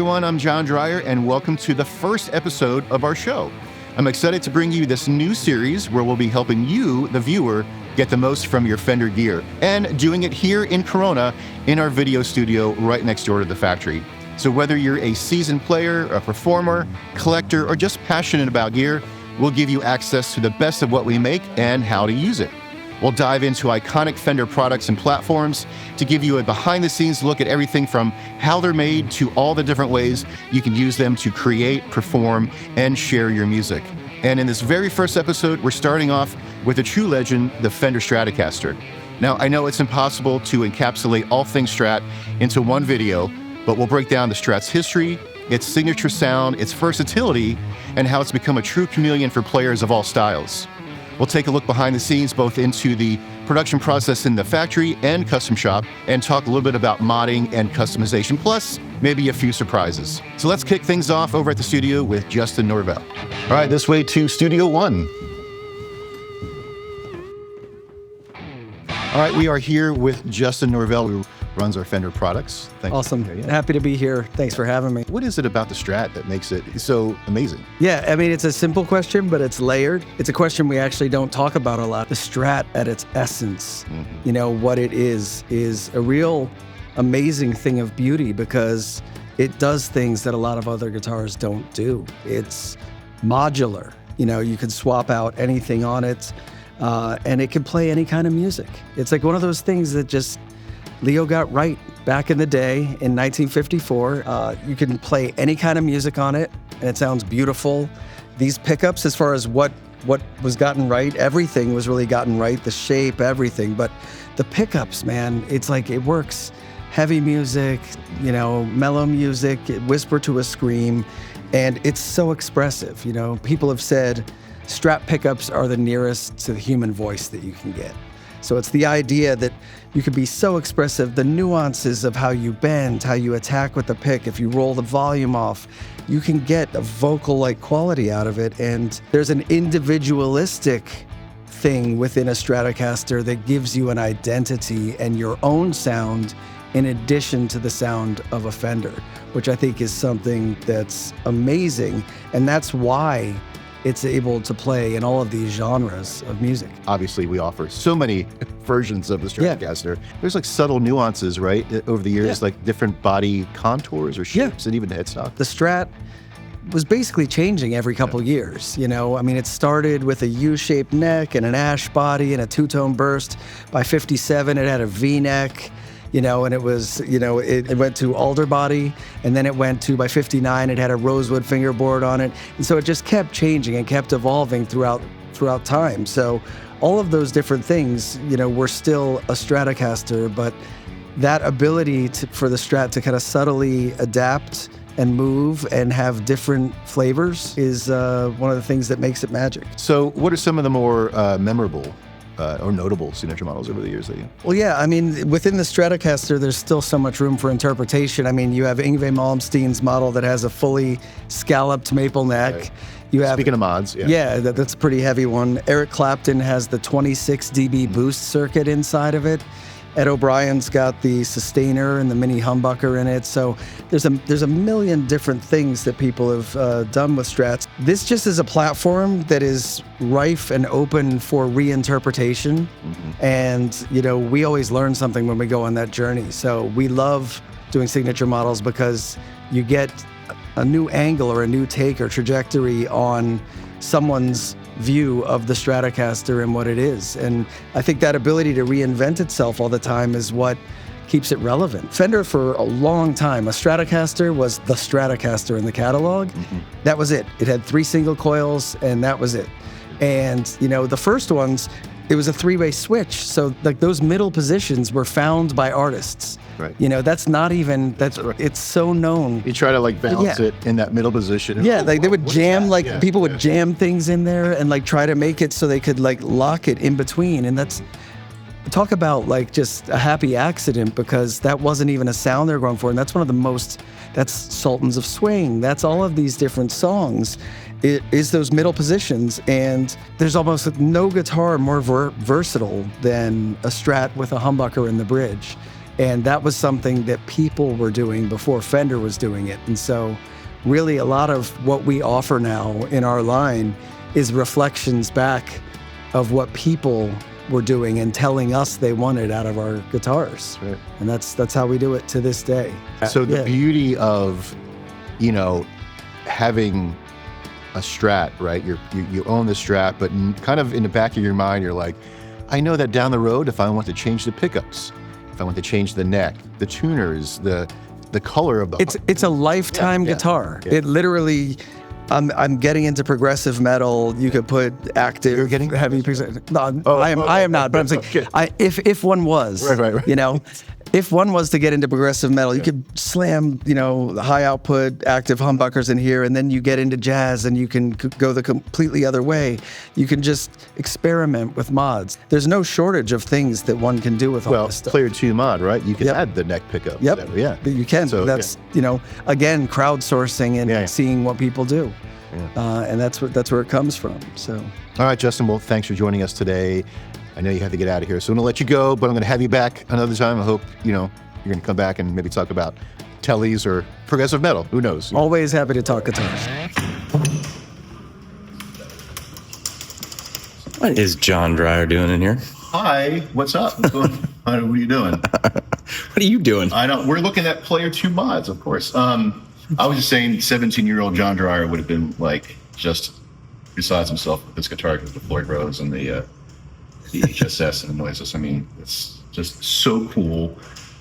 everyone, I'm John Dreyer, and welcome to the first episode of our show. I'm excited to bring you this new series where we'll be helping you, the viewer, get the most from your Fender gear, and doing it here in Corona in our video studio right next door to the factory. So whether you're a seasoned player, a performer, collector, or just passionate about gear, we'll give you access to the best of what we make and how to use it. We'll dive into iconic Fender products and platforms to give you a behind-the-scenes look at everything from how they're made to all the different ways you can use them to create, perform, and share your music. And in this very first episode, we're starting off with a true legend, the Fender Stratocaster. Now, I know it's impossible to encapsulate all things Strat into one video, but we'll break down the Strat's history, its signature sound, its versatility, and how it's become a true chameleon for players of all styles. We'll take a look behind the scenes, both into the production process in the factory and custom shop, and talk a little bit about modding and customization, plus maybe a few surprises. So let's kick things off over at the studio with Justin Norvell. All right, this way to Studio One. All right, we are here with Justin Norvell, who runs our Fender products. Thanks. Awesome. Happy to be here. Thanks for having me. What is it about the Strat that makes it so amazing? Yeah, I mean, it's a simple question, but it's layered. It's a question we actually don't talk about a lot. The Strat at its essence, you know, what it is a real amazing thing of beauty because it does things that a lot of other guitars don't do. It's modular. You know, you can swap out anything on it, and it can play any kind of music. It's like one of those things that just Leo got right back in the day in 1954. You can play any kind of music on it, and it sounds beautiful. These pickups, as far as what was gotten right, everything was really gotten right, the shape, everything. But the pickups, man, it's like it works. Heavy music, you know, mellow music, whisper to a scream, and it's so expressive. You know, people have said Strat pickups are the nearest to the human voice that you can get. So it's the idea that you can be so expressive, the nuances of how you bend, how you attack with the pick. If you roll the volume off, you can get a vocal-like quality out of it. And there's an individualistic thing within a Stratocaster that gives you an identity and your own sound in addition to the sound of a Fender, which I think is something that's amazing. And that's why it's able to play in all of these genres of music. Obviously, we offer so many versions of the Stratocaster. Yeah. There's like subtle nuances, right, over the years, like different body contours or shapes and even headstock. The Strat was basically changing every couple years, you know? I mean, it started with a U-shaped neck and an ash body and a two-tone burst. By 57, it had a V-neck. You know, and it was, you know, it went to alder body, and then it went to, by 59, it had a rosewood fingerboard on it. And so it just kept changing and kept evolving throughout time. So all of those different things, you know, were still a Stratocaster, but that ability for the Strat to kind of subtly adapt and move and have different flavors is one of the things that makes it magic. So what are some of the more memorable or notable signature models over the years that you? Well, yeah, I mean, within the Stratocaster, there's still so much room for interpretation. I mean, you have Yngwie Malmsteen's model that has a fully scalloped maple neck. Right. You have, speaking of mods, that's a pretty heavy one. Eric Clapton has the 26 dB boost circuit inside of it. Ed O'Brien's got the sustainer and the mini humbucker in it. So there's a million different things that people have done with Strats. This just is a platform that is rife and open for reinterpretation. And, you know, we always learn something when we go on that journey. So we love doing signature models because you get a new angle or a new take or trajectory on someone's view of the Stratocaster and what it is. And I think that ability to reinvent itself all the time is what keeps it relevant. Fender, for a long time, a Stratocaster was the Stratocaster in the catalog. That was it. It had 3 single coils, and that was it. And, you know, the first ones, it was a 3-way switch. So, like, those middle positions were found by artists. Right. You know, it's so known. You try to like balance it in that middle position. Yeah, like they would jam, people would jam things in there and like try to make it so they could like lock it in between. And that's, talk about like just a happy accident, because that wasn't even a sound they're going for. And that's one of the most, that's Sultans of Swing. That's all of these different songs. It is those middle positions, and there's almost no guitar more versatile than a Strat with a humbucker in the bridge. And that was something that people were doing before Fender was doing it. And so really a lot of what we offer now in our line is reflections back of what people were doing and telling us they wanted out of our guitars. Right. And that's how we do it to this day. So the beauty of, having a Strat, right? You own the Strat, but kind of in the back of your mind, you're like, I know that down the road, if I want to change the pickups, if I want to change the neck, the tuners, the color of the... It's a lifetime guitar. Yeah. It literally... I'm getting into progressive metal. You could put active, You're getting heavy. No, I am not. But I'm saying, Okay. if one was, right. If one was to get into progressive metal, you could slam, the high output active humbuckers in here, and then you get into jazz, and you can go the completely other way. You can just experiment with mods. There's no shortage of things that one can do with all this stuff. Player 2 mod, right? You can add the neck pickup. Yep. Whatever. Yeah. You can. So, that's again, crowdsourcing and seeing what people do. Yeah. And that's where it comes from. So, all right, Justin. Well, thanks for joining us today. I know you have to get out of here, so I'm gonna let you go, but I'm gonna have you back another time. I hope you're gonna come back and maybe talk about tellies or progressive metal. Who knows? Always happy to talk guitars. What is John Dreyer doing in here? Hi, what's up? What are you doing? What are you doing? We're looking at Player 2 mods, of course. I was just saying 17-year-old John Dreyer would have been just besides himself with his guitar because the Floyd Rose and the HSS and the noises. I mean, it's just so cool.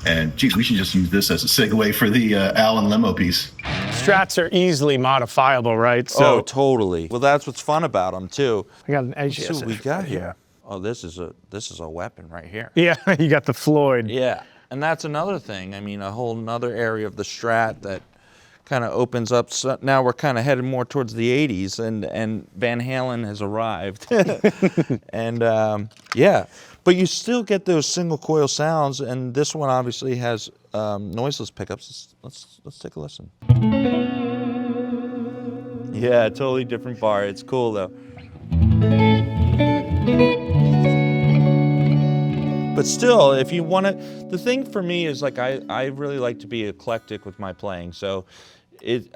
And geez, we should just use this as a segue for the Al and Lemmo piece. Strats are easily modifiable, right? So totally. Well, that's what's fun about them too. I got an HSS. See what we got here. Oh, this is a weapon right here. Yeah, you got the Floyd. Yeah, and that's another thing. I mean, a whole nother area of the Strat that kind of opens up. So now we're kind of headed more towards the 80s, and Van Halen has arrived. And but you still get those single coil sounds, and this one obviously has noiseless pickups. Let's take a listen. Yeah, totally different bar. It's cool though. But still, if you want to, the thing for me is I really like to be eclectic with my playing. So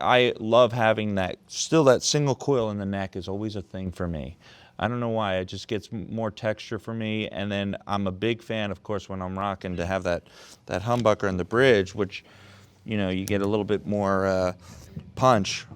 I love having that single coil in the neck is always a thing for me. I don't know why, it just gets more texture for me. And then I'm a big fan, of course, when I'm rocking to have that humbucker in the bridge, which, you get a little bit more punch.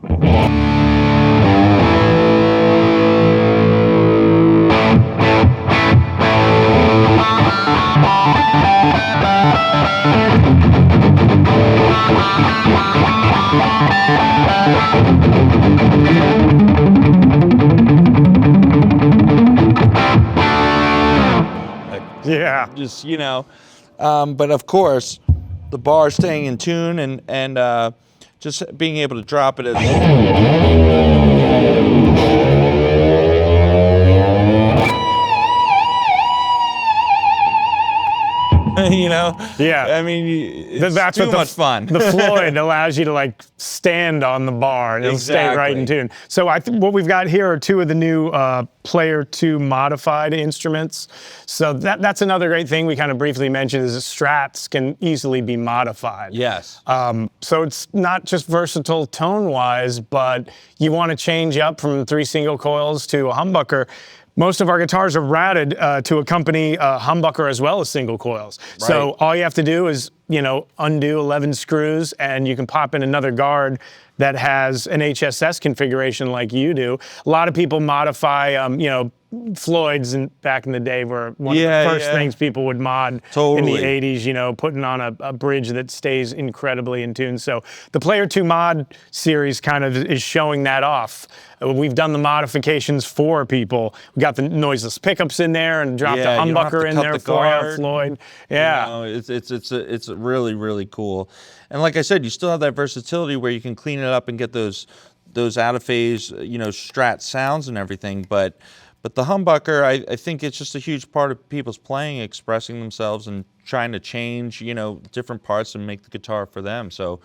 Yeah. Just, but of course, the bar staying in tune and just being able to drop it Yeah. I mean, it's that's too much fun. The Floyd allows you to stand on the bar and it'll stay right in tune. So I think what we've got here are two of the new Player 2 modified instruments. So that's another great thing we kind of briefly mentioned is that Strats can easily be modified. Yes. So it's not just versatile tone-wise, but you want to change up from 3 single coils to a humbucker. Most of our guitars are routed to accompany a humbucker as well as single coils. Right. So all you have to do is, undo 11 screws and you can pop in another guard that has an HSS configuration like you do. A lot of people modify, Floyds back in the day were one of the first things people would mod in the 80s, putting on a bridge that stays incredibly in tune. So the Player 2 mod series kind of is showing that off. We've done the modifications for people. We got the noiseless pickups in there and dropped the humbucker in there for our Floyd. Yeah. It's really, really cool. And like I said, you still have that versatility where you can clean it up and get those out of phase, Strat sounds and everything. But the humbucker, I think it's just a huge part of people's playing, expressing themselves and trying to change, different parts and make the guitar for them. So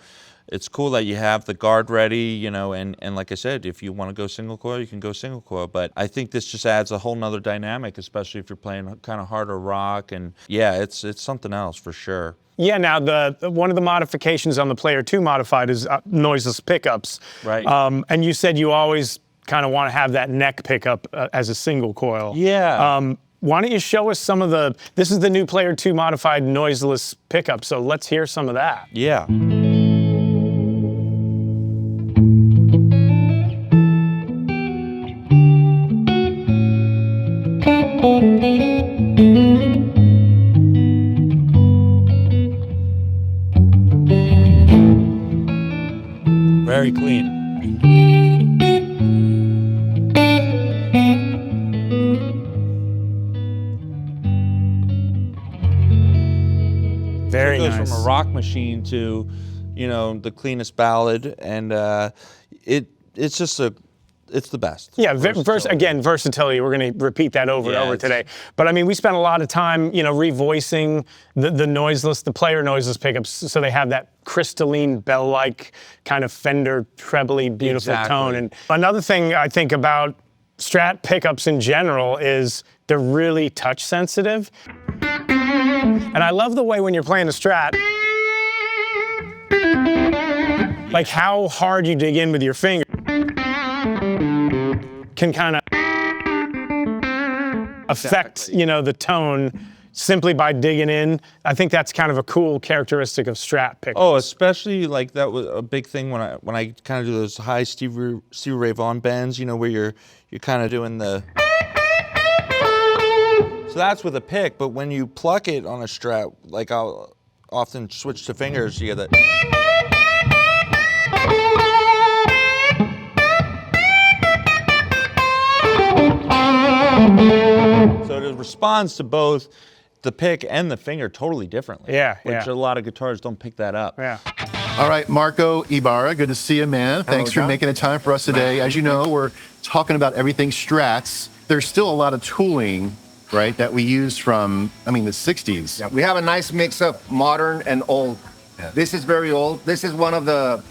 it's cool that you have the guard ready, you know, and like I said, if you want to go single coil, you can go single coil. But I think this just adds a whole nother dynamic, especially if you're playing kind of harder rock. And yeah, it's something else for sure. Yeah, now one of the modifications on the Player 2 modified is noiseless pickups. Right. And you said you always kind of want to have that neck pickup as a single coil. Yeah. Why don't you show us some of this is the new Player 2 modified noiseless pickup, so let's hear some of that. Yeah. Very clean. Very nice. It goes nice. from a rock machine to, you know, the cleanest ballad, and it's just it's the best. Yeah, versatility. We're going to repeat that over and over today. But I mean, we spent a lot of time, you know, revoicing the player noiseless pickups, so they have that crystalline bell-like kind of Fender trebly beautiful tone. And another thing I think about Strat pickups in general is they're really touch sensitive. And I love the way when you're playing a Strat, like how hard you dig in with your finger can kind of affect, you know, the tone simply by digging in. I think that's kind of a cool characteristic of Strat pickups. Oh, especially like that was a big thing when I kind of do those high Stevie Ray Vaughan bends, you know, where you're kind of doing the. So that's with a pick, but when you pluck it on a Strat, like I'll often switch to fingers, you get that. So it responds to both the pick and the finger totally differently. Yeah, which a lot of guitars don't pick that up. Yeah. All right, Marko, Ibarra, good to see you, man. Thanks for making the time for us today. As you know, we're talking about everything Strats. There's still a lot of tooling, right, that we use from, the 60s. Yeah, we have a nice mix of modern and old. Yeah. This is very old. This is one of the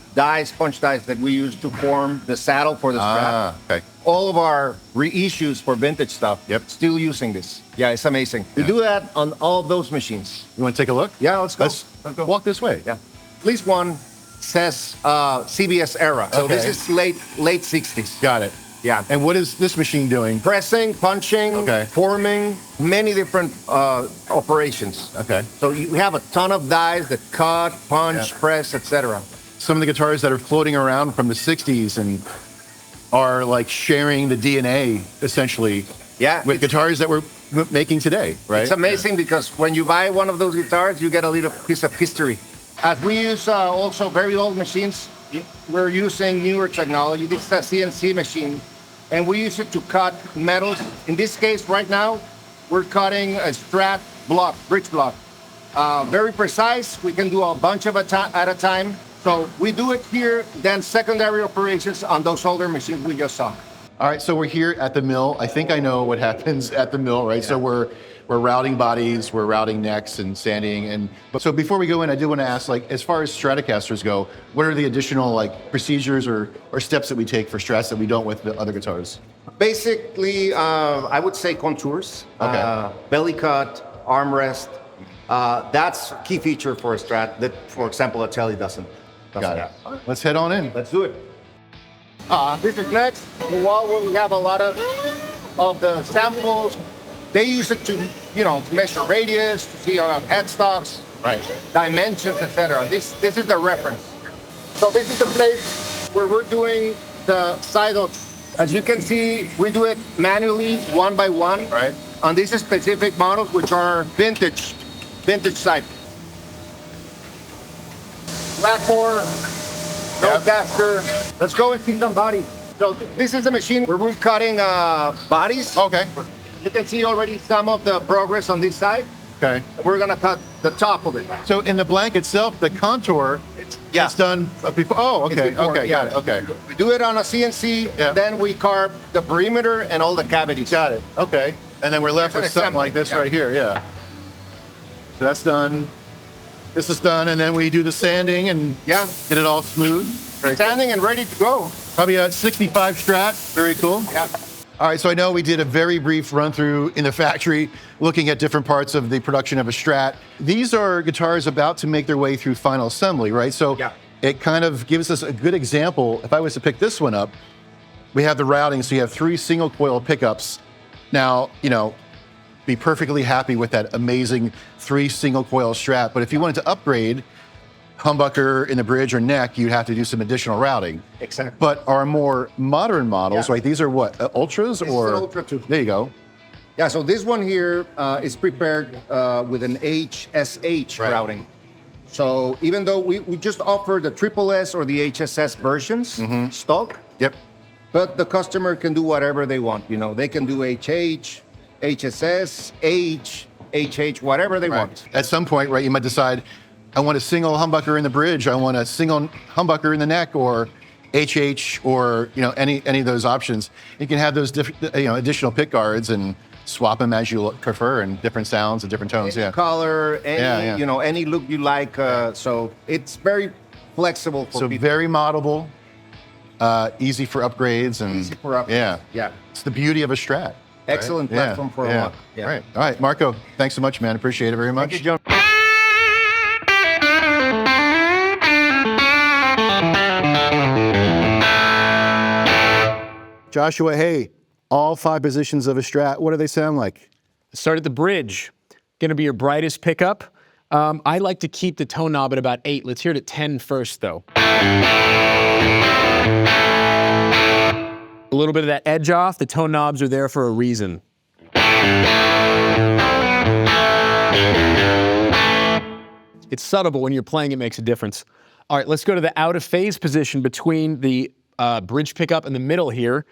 punch dies that we use to form the saddle for the Strat. Okay. All of our reissues for vintage stuff, still using this. Yeah, it's amazing. We do that on all of those machines. You want to take a look? Yeah, let's go. Let's go. Walk this way. Yeah. At least one says CBS era. So this is late 60s. Got it. Yeah. And what is this machine doing? Pressing, punching, forming, many different operations. Okay. So we have a ton of dies that cut, punch, press, etc. Some of the guitars that are floating around from the 60s and are like sharing the DNA, essentially, with guitars that we're making today, right? It's amazing because when you buy one of those guitars, you get a little piece of history. As we use also very old machines, we're using newer technology. This is a CNC machine, and we use it to cut metals. In this case, right now, we're cutting a Strat block, bridge block. Very precise. We can do a bunch of at a time. So we do it here, then secondary operations on those older machines we just saw. All right, so we're here at the mill. I think I know what happens at the mill, right? Yeah. So we're routing bodies, we're routing necks and sanding. So before we go in, I do want to ask, like, as far as Stratocasters go, what are the additional procedures or steps that we take for Strats that we don't with the other guitars? Basically, I would say contours, belly cut, armrest. That's a key feature for a Strat that, for example, a Telly doesn't. Got it. Let's head on in. Let's do it. This is next. The wall where we have a lot of the samples. They use it to, measure radius, to see headstocks, dimensions, etc. This is the reference. So this is the place where we're doing the side of. As you can see, we do it manually, one by one, on these specific models, which are vintage side. Blackmore, Stratocaster. Let's go and see some bodies. So this is a machine where we're cutting bodies. Okay. You can see already some of the progress on this side. Okay. We're gonna cut the top of it. So in the blank itself, the contour, it's done before. Oh, okay. Okay, got it. Okay. We do it on a CNC, then we carve the perimeter and all the cavities. Got it. Okay. And then we're left with something like this right here. Yeah. So that's done. This is done, and then we do the sanding and Yeah. get it all smooth. Standing and ready to go. Probably a 65 Strat. Very cool. Yeah. All right, so I know we did a very brief run through in the factory looking at different parts of the production of a Strat. These are guitars about to make their way through final assembly, right? So Yeah. it kind of gives us a good example. If I was to pick this one up, we have the routing, so you have 3 single coil pickups. Now, be perfectly happy with that amazing 3 single coil Strat, but if you wanted to upgrade humbucker in the bridge or neck, you'd have to do some additional routing. Exactly. But our more modern models, Yeah. right? These are what, Ultras This is or? an Ultra too. There you go. Yeah, so this one here is prepared with an HSH Right. routing. So even though we just offer the Triple S or the HSS versions stock, Yep. but the customer can do whatever they want. They can do HH, HSS, HH, whatever they want. At some point, right, you might decide, I want a single humbucker in the bridge, I want a single humbucker in the neck, or HH, or any of those options. You can have those additional pick guards and swap them as you prefer, and different sounds and different tones. Any Yeah. color, any Yeah. any look you like. So it's very flexible for So people. very moddable, easy for upgrades, and Easy for upgrades. Yeah. Yeah. It's the beauty of a Strat. Excellent right? platform for a lot. Yeah. Right. All right, Marko, thanks so much, man. Appreciate it very much. Thank you, John. Joshua, hey, all 5 positions of a Strat, what do they sound like? Start at the bridge. Going to be your brightest pickup. I like to keep the tone knob at about 8. Let's hear it at 10 first, though. A little bit of that edge off. The tone knobs are there for a reason. It's subtle, but when you're playing, it makes a difference. All right, let's go to the out of phase position between the bridge pickup and the middle here.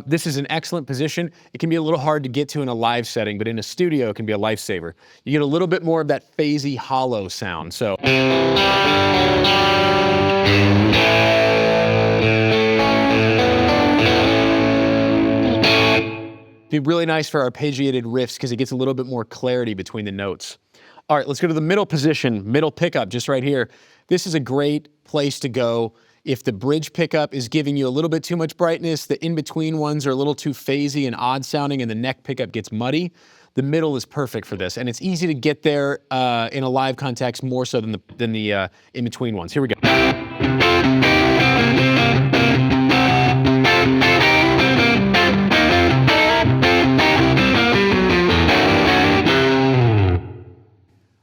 This is an excellent position. It can be a little hard to get to in a live setting, but in a studio, it can be a lifesaver. You get a little bit more of that phasey, hollow sound. So. Be really nice for arpeggiated riffs because it gets a little bit more clarity between the notes. All right, let's go to the middle position, middle pickup, just right here. This is a great place to go if the bridge pickup is giving you a little bit too much brightness, the in-between ones are a little too phasey and odd sounding, and the neck pickup gets muddy. The middle is perfect for this, and it's easy to get there in a live context more so than the in-between ones. Here we go.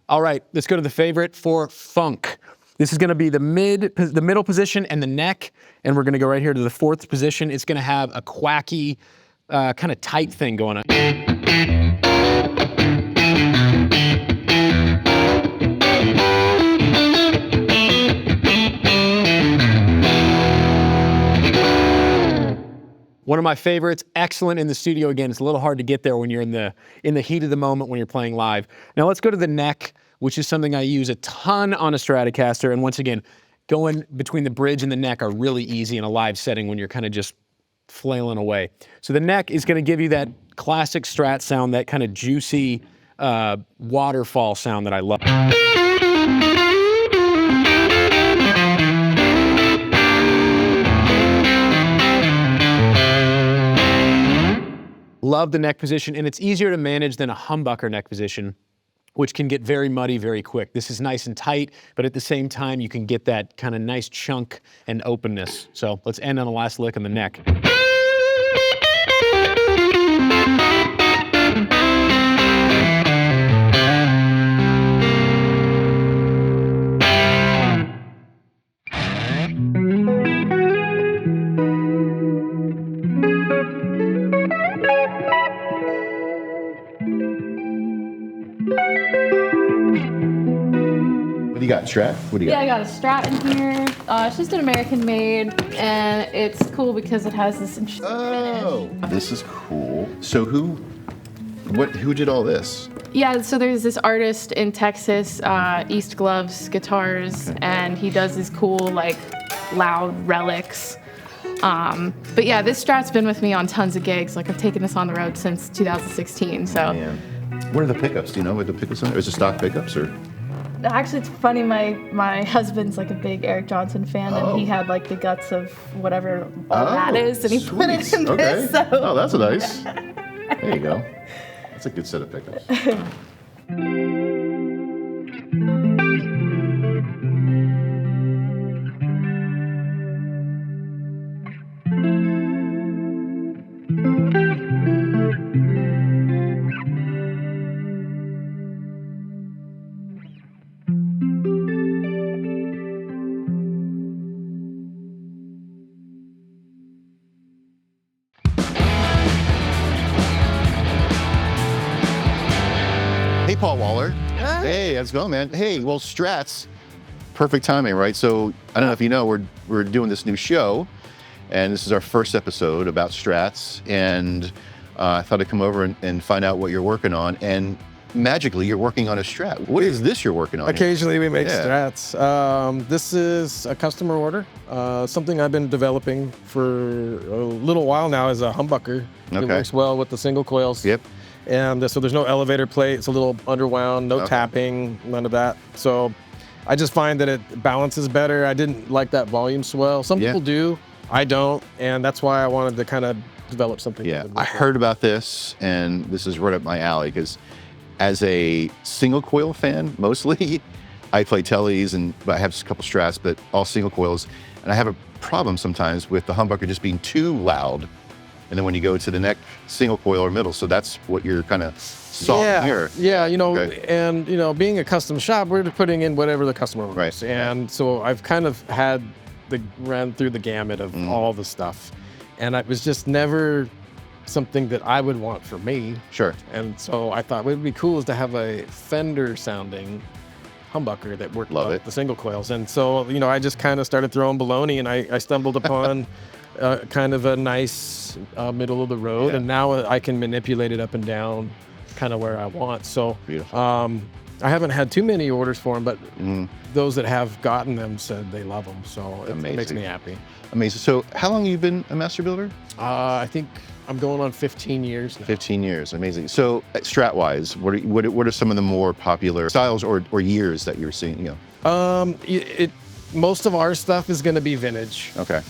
All right, let's go to the favorite for funk. This is going to be the middle position and the neck, and we're going to go right here to the 4th position. It's going to have a quacky, kind of tight thing going on. One of my favorites, excellent in the studio. Again, it's a little hard to get there when you're in the heat of the moment when you're playing live. Now let's go to the neck, which is something I use a ton on a Stratocaster. And once again, going between the bridge and the neck are really easy in a live setting when you're kind of just flailing away. So the neck is going to give you that classic Strat sound, that kind of juicy waterfall sound that I love. Love the neck position, and it's easier to manage than a humbucker neck position, which can get very muddy very quick. This is nice and tight, but at the same time, you can get that kind of nice chunk and openness. So let's end on the last lick on the neck. What do you got, Strat? What do you Yeah, got? I got a Strat in here. It's just an American made, and it's cool because it has this interesting Oh, finish. this is cool. So who did all this? Yeah, so there's this artist in Texas, East Gloves Guitars, and he does these cool, like, loud relics. But yeah, this Strat's been with me on tons of gigs. Like, I've taken this on the road since 2016, so. Man. What are the pickups? Do you know what the pickups are? Is it stock pickups or? Actually, it's funny. My husband's like a big Eric Johnson fan, and he had like the guts of whatever all that is, and he put it in this. So. Oh, that's nice. There you go. That's a good set of pickups. Hey, Paul Waller. Hey, how's it going, man? Hey, well, Strats, perfect timing, right? So I don't know if you know, we're doing this new show, and this is our first episode about Strats, and I thought I'd come over and find out what you're working on, and magically, you're working on a Strat. What is this you're working on? Occasionally we make Strats. This is a customer order, something I've been developing for a little while now as a humbucker. Okay. It works well with the single coils. Yep. And so there's no elevator plate, it's a little underwound, no tapping, none of that. So I just find that it balances better. I didn't like that volume swell. Some people do, I don't, and that's why I wanted to kind of develop something. Yeah, I heard about this, and this is right up my alley, because as a single coil fan, mostly, I play tellies, but I have a couple Strats, but all single coils, and I have a problem sometimes with the humbucker just being too loud. And then when you go to the neck, single coil or middle, so that's what you're kind of solving here. Yeah, and being a custom shop, we're putting in whatever the customer wants. Right. And so I've kind of ran through the gamut of all the stuff. And it was just never something that I would want for me. Sure. And so I thought what would be cool is to have a Fender sounding humbucker that worked with the single coils. And so, I just kind of started throwing baloney, and I stumbled upon kind of a nice middle of the road, and now I can manipulate it up and down kind of where I want. So I haven't had too many orders for them, but those that have gotten them said they love them. So it makes me happy. Amazing. So how long have you been a master builder? I think I'm going on 15 years now. 15 years, amazing. So Strat-wise, what are some of the more popular styles or years that you're seeing? Most of our stuff is going to be vintage. Okay.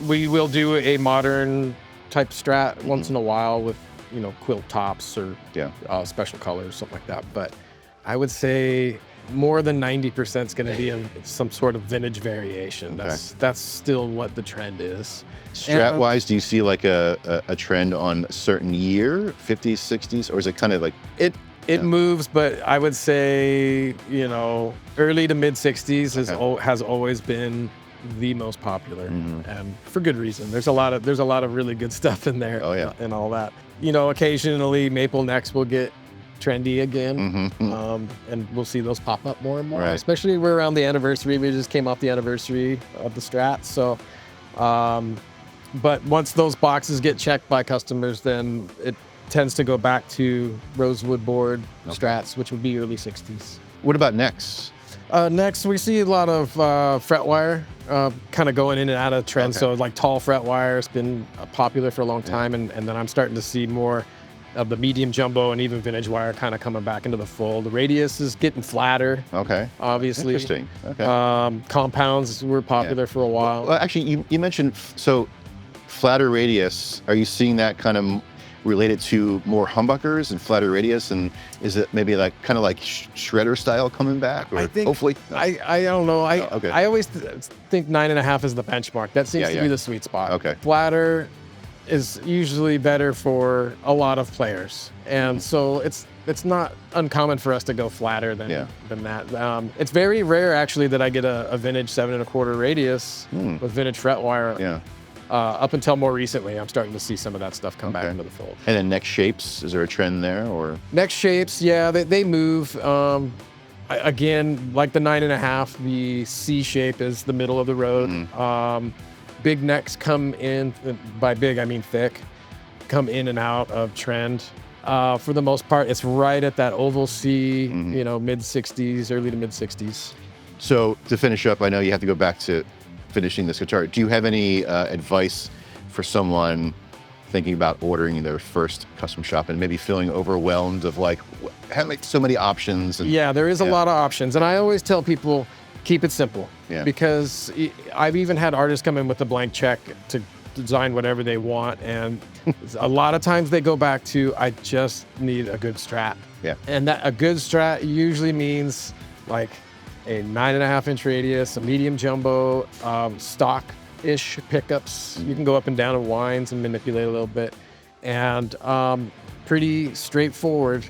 We will do a modern type Strat once in a while with, quilt tops or special colors, something like that. But I would say more than 90% is going to be some sort of vintage variation. That's still what the trend is. Strat-wise, do you see like a trend on a certain year, 50s, 60s, or is it kind of like It moves, but I would say, early to mid 60s has always been the most popular, and for good reason. There's a lot of really good stuff in there. And all that. Occasionally maple necks will get trendy again, and we'll see those pop up more and more. Right. Especially we're around the anniversary. We just came off the anniversary of the Strats, so. But once those boxes get checked by customers, then it tends to go back to rosewood board Strats, which would be early 60s. What about necks? Next, we see a lot of fret wire kind of going in and out of trend. So like tall fret wire has been popular for a long time, and then I'm starting to see more of the medium jumbo and even vintage wire kind of coming back into the fold. The radius is getting flatter. Okay. Obviously. Interesting. Okay. Compounds were popular for a while. Well, actually, you mentioned, so flatter radius, are you seeing that kind of related to more humbuckers and flatter radius, and is it maybe like kind of like shredder style coming back? Or I think hopefully. I don't know. I always think 9.5 is the benchmark. That seems to be the sweet spot. Okay. Flatter is usually better for a lot of players, and so it's not uncommon for us to go flatter than that. It's very rare actually that I get a vintage 7.25 radius with vintage fret wire. Yeah. Up until more recently, I'm starting to see some of that stuff come back into the fold. And then neck shapes, is there a trend there, or? Neck shapes, they move. Again, like the 9.5, the C shape is the middle of the road. Big necks come in, by big I mean thick, come in and out of trend. For the most part, it's right at that oval C, mid 60s, early to mid 60s. So to finish up, I know you have to go back to finishing this guitar. Do you have any advice for someone thinking about ordering their first custom shop and maybe feeling overwhelmed of like, so many options? And, Yeah, there is a lot of options. And I always tell people, keep it simple. Yeah. Because I've even had artists come in with a blank check to design whatever they want. And a lot of times they go back to, I just need a good Strat. Yeah. And that a good Strat usually means like a 9.5-inch radius, a medium jumbo, stock-ish pickups. You can go up and down in winds and manipulate a little bit. And pretty straightforward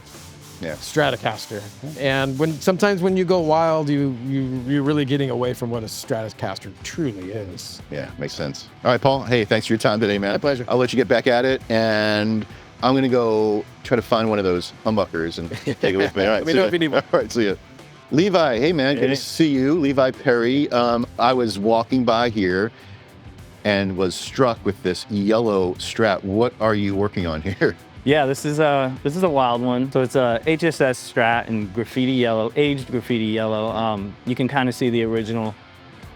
Stratocaster. And sometimes when you go wild, you're really getting away from what a Stratocaster truly is. Yeah, makes sense. All right, Paul. Hey, thanks for your time today, man. My pleasure. I'll let you get back at it, and I'm gonna go try to find one of those humbuckers and take it with me. All right, Let me know if you need one. All right, see ya. Levi, hey man, good to see you. Levi Perry. I was walking by here and was struck with this yellow Strat. What are you working on here? Yeah, this is a wild one. So it's a HSS Strat in graffiti yellow, aged graffiti yellow. You can kind of see the original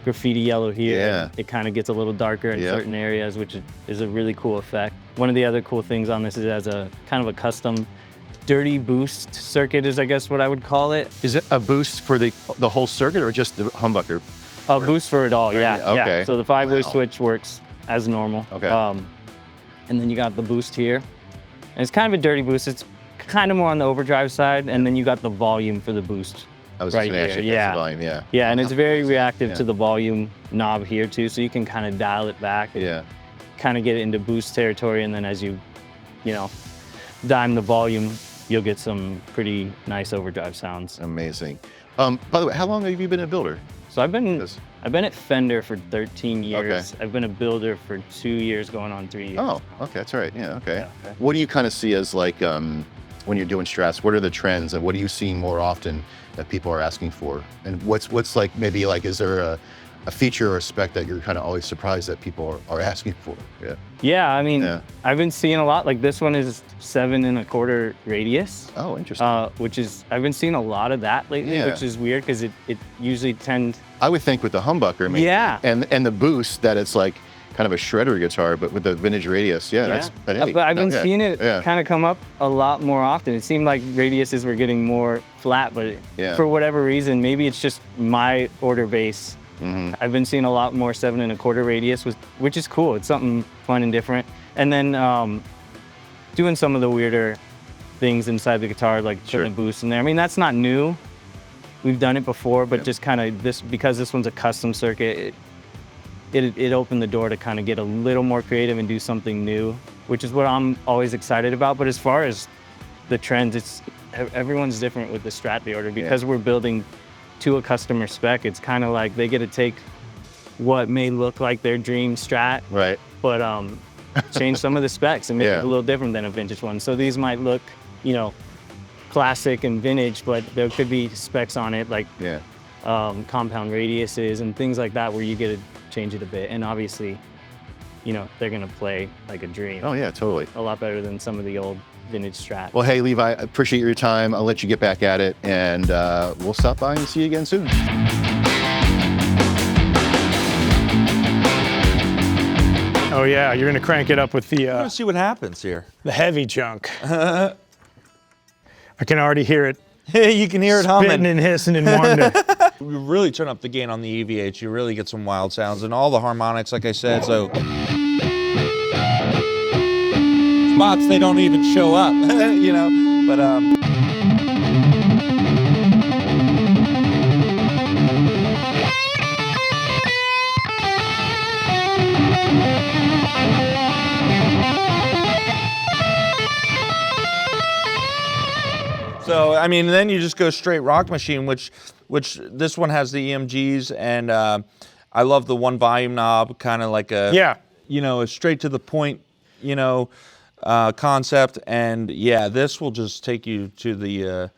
graffiti yellow here. Yeah. It kind of gets a little darker in certain areas, which is a really cool effect. One of the other cool things on this is it has a kind of a custom dirty boost circuit is I guess what I would call it. Is it a boost for the whole circuit or just the humbucker? A boost for it all, yeah. Okay. Yeah. So the 5-way switch works as normal. Okay. And then you got the boost here. And it's kind of a dirty boost. It's kind of more on the overdrive side, and then you got the volume for the boost. I was right just here. the volume, yeah. Yeah, and it's very reactive to the volume knob here too, so you can kind of dial it back. Yeah. Kind of get it into boost territory, and then as you dime the volume, you'll get some pretty nice overdrive sounds. Amazing. By the way, how long have you been a builder? So I've been at Fender for 13 years. Okay. I've been a builder for 2 years, going on 3 years. Oh, okay, that's right. Yeah, okay. Yeah, okay. What do you kind of see as like when you're doing Strats? What are the trends, and what are you seeing more often that people are asking for? And what's like maybe like is there a feature or a spec that you're kind of always surprised that people are asking for? Yeah. Yeah, I mean, I've been seeing a lot. Like this one is 7 1/4 radius. Oh, interesting. Which is I've been seeing a lot of that lately, which is weird because it usually tends. I would think with the humbucker, maybe, and the boost that it's like kind of a shredder guitar, but with the vintage radius, that's. But I've been seeing it kind of come up a lot more often. It seemed like radiuses were getting more flat, but for whatever reason, maybe it's just my order base. Mm-hmm. I've been seeing a lot more 7 1/4 radius, which is cool. It's something fun and different. And then doing some of the weirder things inside the guitar, like putting a boost in there. I mean, that's not new. We've done it before, but just kind of because this one's a custom circuit, it opened the door to kind of get a little more creative and do something new, which is what I'm always excited about. But as far as the trends, everyone's different with the Strat they order because we're building to a customer spec. It's kind of like they get to take what may look like their dream Strat, right? But change some of the specs and make it a little different than a vintage one. So these might look, classic and vintage, but there could be specs on it like compound radiuses and things like that where you get to change it a bit. And obviously, they're gonna play like a dream. Oh yeah, totally. A lot better than some of the old vintage Strats. Well, hey Levi, I appreciate your time. I'll let you get back at it, and we'll stop by and see you again soon. Oh yeah, you're gonna crank it up with the. We're gonna see what happens here. The heavy junk. I can already hear it. You can hear it humming. Spitting and hissing and wonder. You really turn up the gain on the EVH, you really get some wild sounds and all the harmonics, like I said. So spots they don't even show up, But so I mean, then you just go straight rock machine, which this one has the EMGs, and I love the one volume knob, kind of like a a straight to the point, concept. And this will just take you to the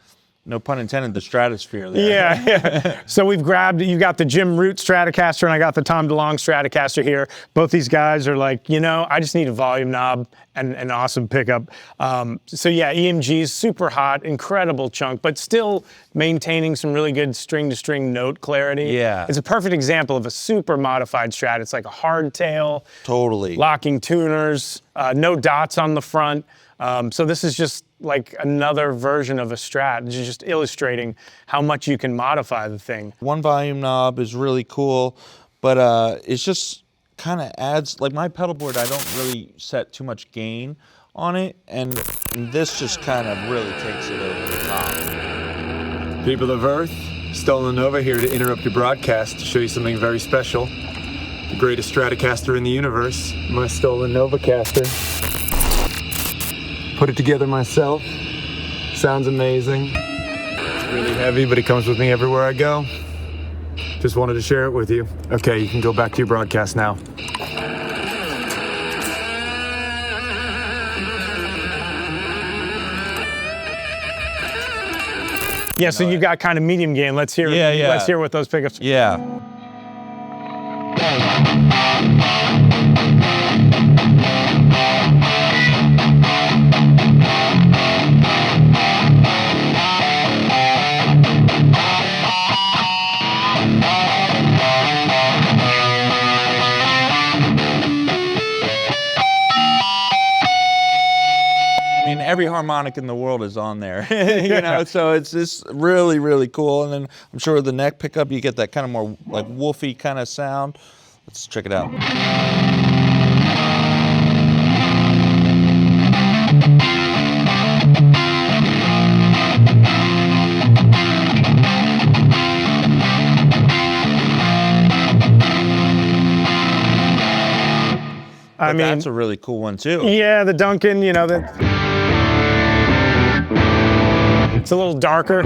no pun intended, the stratosphere there. Yeah. So we've grabbed, you got the Jim Root Stratocaster and I got the Tom DeLonge Stratocaster here. Both these guys are like, I just need a volume knob and an awesome pickup. So yeah, EMG's super hot, incredible chunk, but still maintaining some really good string-to-string note clarity. Yeah. It's a perfect example of a super modified Strat. It's like a hardtail. Totally. Locking tuners, no dots on the front. So this is just like another version of a Strat. It's just illustrating how much you can modify the thing. One volume knob is really cool, but it's just kind of adds, like my pedal board, I don't really set too much gain on it, and this just kind of really takes it over the top. People of Earth, Stolen Nova here to interrupt your broadcast to show you something very special. The greatest Stratocaster in the universe, my Stolen Novacaster. Put it together myself. Sounds amazing. It's really heavy, but it comes with me everywhere I go. Just wanted to share it with you. Okay, you can go back to your broadcast now. Yeah, so you got kind of medium gain. Let's hear. Yeah. Let's hear what those pickups. Yeah. Every harmonic in the world is on there, so it's just really, really cool. And then I'm sure the neck pickup, you get that kind of more like woofy kind of sound. Let's check it out. I mean, that's a really cool one too. Yeah, the Duncan, it's a little darker. A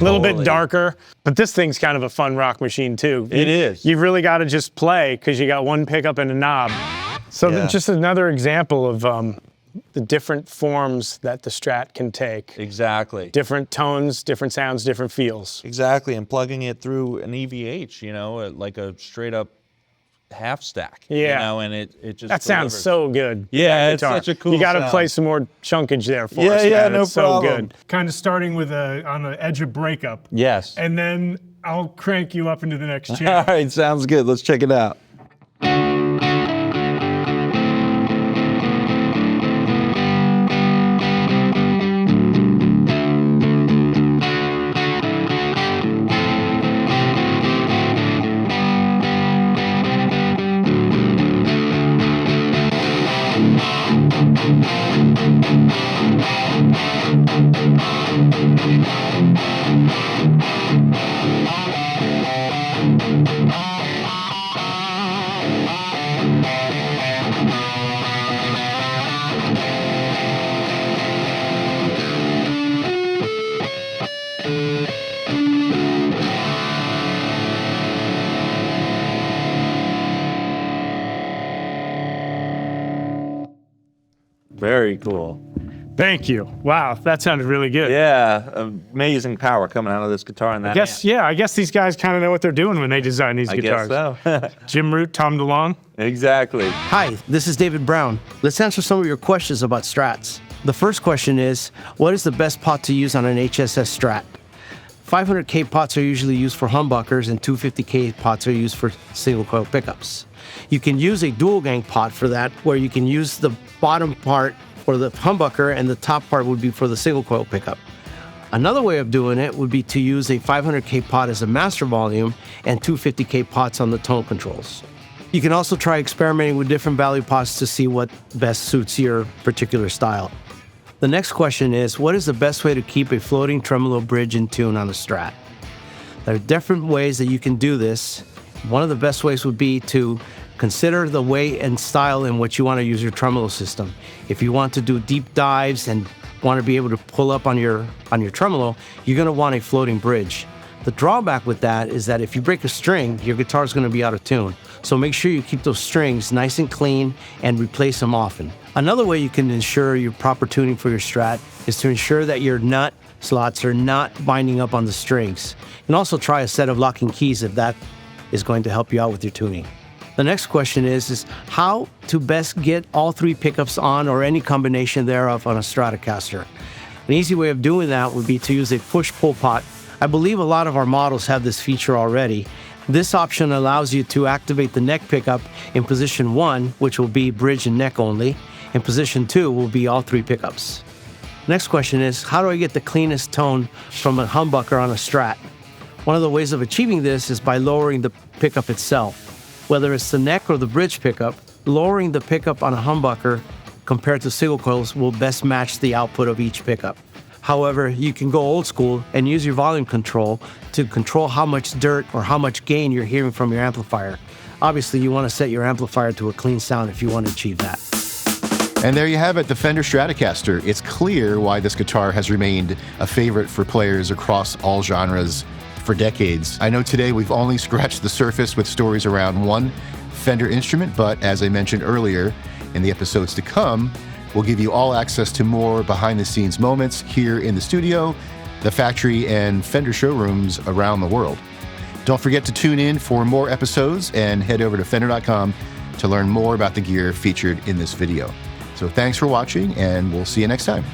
little bit darker, but this thing's kind of a fun rock machine too. It is. You've really got to just play because you got one pickup and a knob. So just another example of the different forms that the Strat can take. Exactly. Different tones, different sounds, different feels. Exactly, and plugging it through an EVH, like a straight up half stack. Yeah. And it just that sounds so good. Yeah, it's such a cool You got to sound. play some more chunkage there for us. Yeah, man. no It's problem. So good. Kind of starting with on the edge of breakup. Yes. And then I'll crank you up into the next All channel. right, sounds good. Let's check it out. Very cool. Thank you. Wow, that sounded really good. Yeah, amazing power coming out of this guitar and that. I guess these guys kind of know what they're doing when they design these guitars. I guess so. Jim Root, Tom DeLonge. Exactly. Hi, this is David Brown. Let's answer some of your questions about Strats. The first question is, what is the best pot to use on an HSS Strat? 500K pots are usually used for humbuckers and 250K pots are used for single coil pickups. You can use a dual gang pot for that, where you can use the bottom part for the humbucker and the top part would be for the single coil pickup. Another way of doing it would be to use a 500K pot as a master volume and 250K pots on the tone controls. You can also try experimenting with different value pots to see what best suits your particular style. The next question is, what is the best way to keep a floating tremolo bridge in tune on a Strat? There are different ways that you can do this. One of the best ways would be to consider the way and style in which you want to use your tremolo system. If you want to do deep dives and want to be able to pull up on your tremolo, you're going to want a floating bridge. The drawback with that is that if you break a string, your guitar is going to be out of tune. So make sure you keep those strings nice and clean and replace them often. Another way you can ensure your proper tuning for your Strat is to ensure that your nut slots are not binding up on the strings. And also try a set of locking keys if that is going to help you out with your tuning. The next question is how to best get all 3 pickups on or any combination thereof on a Stratocaster. An easy way of doing that would be to use a push-pull pot. I believe a lot of our models have this feature already. This option allows you to activate the neck pickup in position 1, which will be bridge and neck only, and position 2 will be all 3 pickups. Next question is, how do I get the cleanest tone from a humbucker on a Strat? One of the ways of achieving this is by lowering the pickup itself. Whether it's the neck or the bridge pickup, lowering the pickup on a humbucker compared to single coils will best match the output of each pickup. However, you can go old school and use your volume control to control how much dirt or how much gain you're hearing from your amplifier. Obviously, you want to set your amplifier to a clean sound if you want to achieve that. And there you have it, the Fender Stratocaster. It's clear why this guitar has remained a favorite for players across all genres for decades. I know today we've only scratched the surface with stories around one Fender instrument, but as I mentioned earlier, in the episodes to come, we'll give you all access to more behind-the-scenes moments here in the studio, the factory, and Fender showrooms around the world. Don't forget to tune in for more episodes and head over to Fender.com to learn more about the gear featured in this video. So thanks for watching, and we'll see you next time.